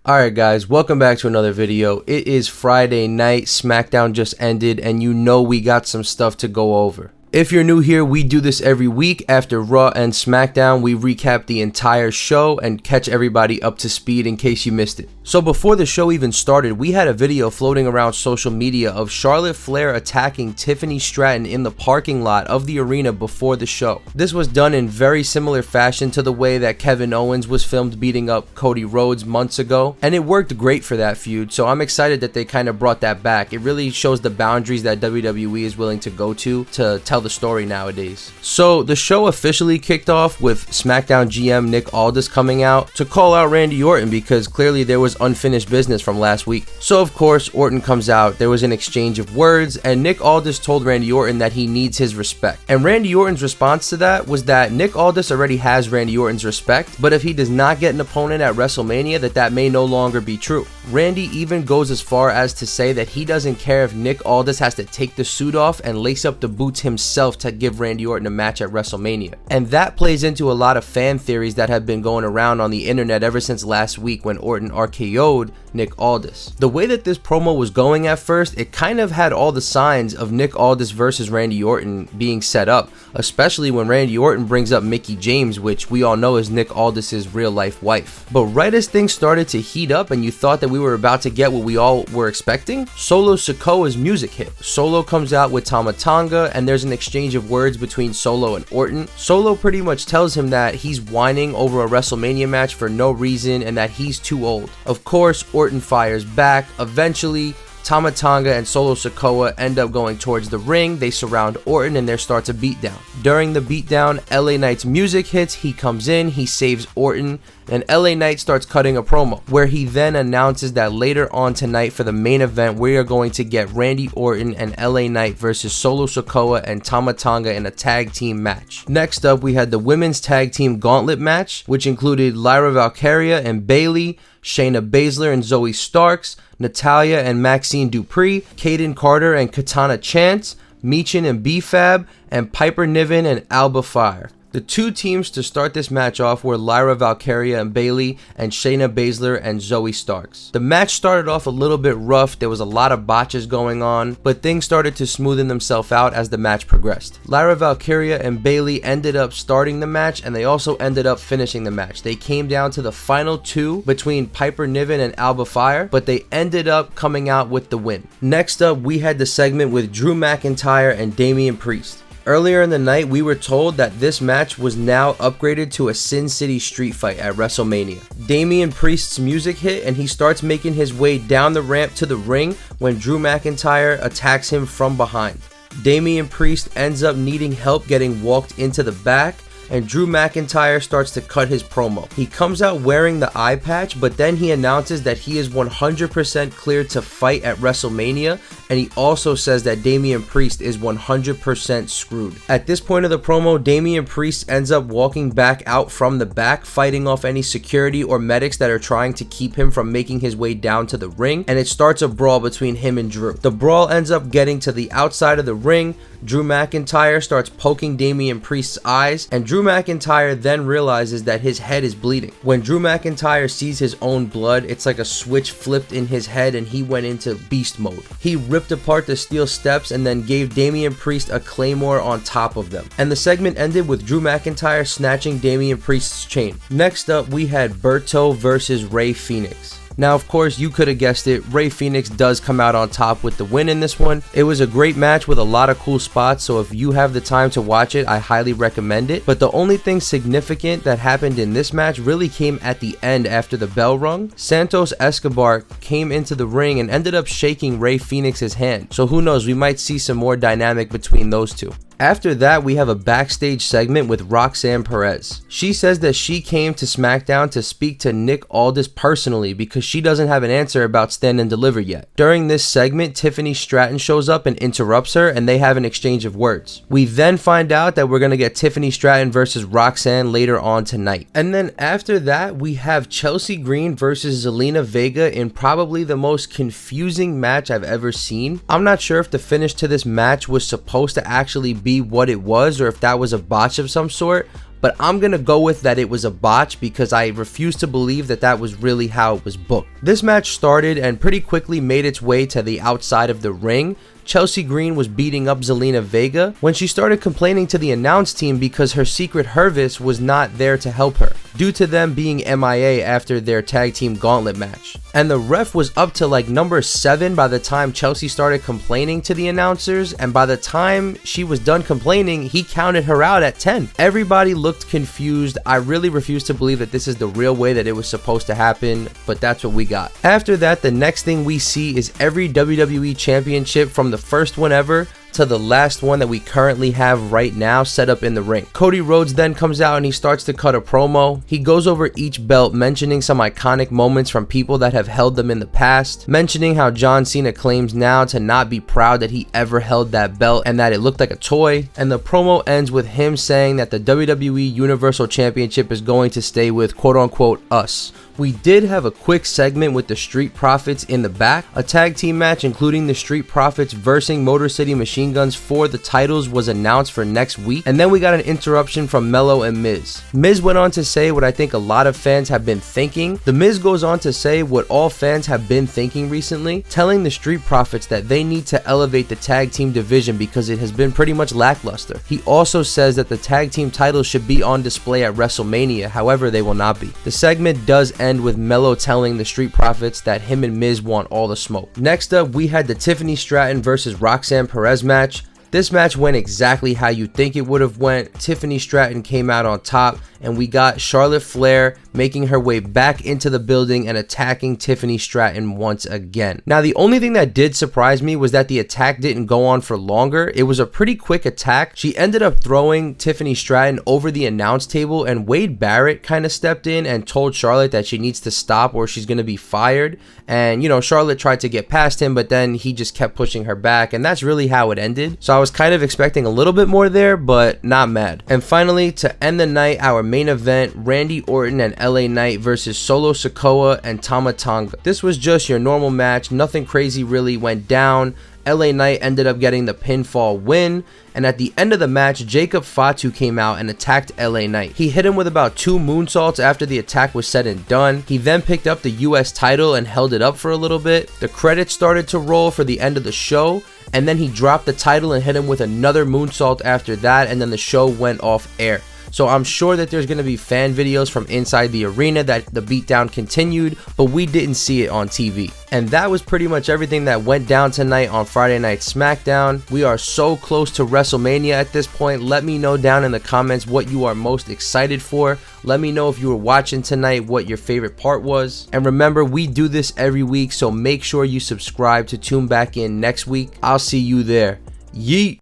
Alright guys, welcome back to another video. It is Friday night, SmackDown just ended, and you know we got some stuff to go over. If you're new here, we do this every week. After Raw and SmackDown, we recap the entire show and catch everybody up to speed in case you missed it. So before the show even started, we had a video floating around social media of Charlotte Flair attacking Tiffany Stratton in the parking lot of the arena before the show. This was done in very similar fashion to the way that Kevin Owens was filmed beating up Cody Rhodes months ago, and it worked great for that feud, so I'm excited that they kind of brought that back. It really shows the boundaries that WWE is willing to go to tell the story nowadays. So the show officially kicked off with SmackDown GM Nick Aldis coming out to call out Randy Orton because clearly there was unfinished business from last week. So of course Orton comes out, there was an exchange of words, and Nick Aldis told Randy Orton that he needs his respect. And Randy Orton's response to that was that Nick Aldis already has Randy Orton's respect, but if he does not get an opponent at WrestleMania, that may no longer be true. Randy even goes as far as to say that he doesn't care if Nick Aldis has to take the suit off and lace up the boots himself to give Randy Orton a match at WrestleMania. And that plays into a lot of fan theories that have been going around on the internet ever since last week when Orton RKO'd Nick Aldis. The way that this promo was going at first, it kind of had all the signs of Nick Aldis versus Randy Orton being set up, especially when Randy Orton brings up Mickie James, which we all know is Nick Aldis's real life wife. But right as things started to heat up and you thought that we were about to get what we all were expecting, Solo Sikoa's music hit. Solo comes out with Tama Tonga and there's an exchange of words between Solo and Orton. Solo pretty much tells him that he's whining over a WrestleMania match for no reason and that he's too old. Of course, Orton fires back. Eventually, Tama Tonga and Solo Sikoa end up going towards the ring. They surround Orton and there starts a beatdown. During the beatdown, LA Knight's music hits. He comes in, he saves Orton, and LA Knight starts cutting a promo where he then announces that later on tonight for the main event, we are going to get Randy Orton and LA Knight versus Solo Sikoa and Tama Tonga in a tag team match. Next up, we had the women's tag team gauntlet match, which included Lyra Valkyria and Bayley, Shayna Baszler and Zoe Starks, Natalya and Maxine Dupree, Kaden Carter and Katana Chance, Michin and B-Fab, and Piper Niven and Alba Fire. The two teams to start this match off were Lyra Valkyria and Bayley and Shayna Baszler and Zoe Starks. The match started off a little bit rough, there was a lot of botches going on, but things started to smoothen themselves out as the match progressed. Lyra Valkyria and Bayley ended up starting the match and they also ended up finishing the match. They came down to the final two between Piper Niven and Alba Fire, but they ended up coming out with the win. Next up, we had the segment with Drew McIntyre and Damian Priest. Earlier in the night, we were told that this match was now upgraded to a Sin City street fight at WrestleMania. Damian Priest's music hit and he starts making his way down the ramp to the ring when Drew McIntyre attacks him from behind. Damian Priest ends up needing help getting walked into the back, and Drew McIntyre starts to cut his promo. He comes out wearing the eye patch, but then he announces that he is 100% cleared to fight at WrestleMania, and he also says that Damian Priest is 100% screwed. At this point of the promo, Damian Priest ends up walking back out from the back, fighting off any security or medics that are trying to keep him from making his way down to the ring, and it starts a brawl between him and Drew. The brawl ends up getting to the outside of the ring. Drew McIntyre starts poking Damian Priest's eyes, and Drew McIntyre then realizes that his head is bleeding. When Drew McIntyre sees his own blood, it's like a switch flipped in his head and he went into beast mode. He ripped apart the steel steps and then gave Damian Priest a claymore on top of them. And the segment ended with Drew McIntyre snatching Damian Priest's chain. Next up, we had Berto versus Rey Fenix. Now, of course, you could have guessed it, Rey Fenix does come out on top with the win in this one. It was a great match with a lot of cool spots, so if you have the time to watch it, I highly recommend it. But the only thing significant that happened in this match really came at the end after the bell rung. Santos Escobar came into the ring and ended up shaking Rey Fenix's hand. So who knows, we might see some more dynamic between those two. After that, we have a backstage segment with Roxanne Perez. She says that she came to SmackDown to speak to Nick Aldis personally because she doesn't have an answer about Stand and Deliver yet. During this segment, Tiffany Stratton shows up and interrupts her and they have an exchange of words. We then find out that we're going to get Tiffany Stratton versus Roxanne later on tonight. And then after that, we have Chelsea Green versus Zelina Vega in probably the most confusing match I've ever seen. I'm not sure if the finish to this match was supposed to actually be what it was or if that was a botch of some sort, but I'm gonna go with that it was a botch because I refuse to believe that that was really how it was booked. This match started and pretty quickly made its way to the outside of the ring. Chelsea Green was beating up Zelina Vega when she started complaining to the announce team because her secret Hervis was not there to help her, due to them being MIA after their tag team gauntlet match. And the ref was up to like number 7 by the time Chelsea started complaining to the announcers, and by the time she was done complaining, he counted her out at 10. Everybody looked confused. I really refuse to believe that this is the real way that it was supposed to happen, but that's what we got. After that, the next thing we see is every WWE championship from the first one ever to the last one that we currently have right now set up in the ring. Cody Rhodes then comes out and he starts to cut a promo. He goes over each belt, mentioning some iconic moments from people that have held them in the past, mentioning how John Cena claims now to not be proud that he ever held that belt and that it looked like a toy. And the promo ends with him saying that the WWE Universal Championship is going to stay with quote unquote us. We did have a quick segment with the Street Profits in the back. A tag team match including the Street Profits versus Motor City Machine Guns for the titles was announced for next week. And then we got an interruption from Mello and Miz. Miz went on to say what I think a lot of fans have been thinking. The Miz goes on to say what all fans have been thinking recently, telling the Street Profits that they need to elevate the tag team division because it has been pretty much lackluster. He also says that the tag team titles should be on display at WrestleMania, however they will not be. The segment does end with Mello telling the Street Profits that him and Miz want all the smoke. Next up, we had the Tiffany Stratton versus Roxanne Perez match. This match went exactly how you think it would have went. Tiffany Stratton came out on top, and we got Charlotte Flair making her way back into the building and attacking Tiffany Stratton once again. Now, the only thing that did surprise me was that the attack didn't go on for longer. It was a pretty quick attack. She ended up throwing Tiffany Stratton over the announce table, and Wade Barrett kind of stepped in and told Charlotte that she needs to stop or she's going to be fired. And, you know, Charlotte tried to get past him, but then he just kept pushing her back, and that's really how it ended. So I was kind of expecting a little bit more there, but not mad. And finally, to end the night, our main event, Randy Orton and LA Knight versus Solo Sikoa and Tama Tonga. This was just your normal match. Nothing crazy really went down. LA Knight ended up getting the pinfall win, and at the end of the match, Jacob Fatu came out and attacked LA Knight. He hit him with about 2 moonsaults after the attack was said and done. He then picked up the US title and held it up for a little bit. The credits started to roll for the end of the show, and then he dropped the title and hit him with another moonsault after that, and then the show went off air. So I'm sure that there's going to be fan videos from inside the arena that the beatdown continued, but we didn't see it on TV. And that was pretty much everything that went down tonight on Friday Night SmackDown. We are so close to WrestleMania at this point. Let me know down in the comments what you are most excited for. Let me know if you were watching tonight what your favorite part was. And remember, we do this every week, so make sure you subscribe to tune back in next week. I'll see you there. Yeet!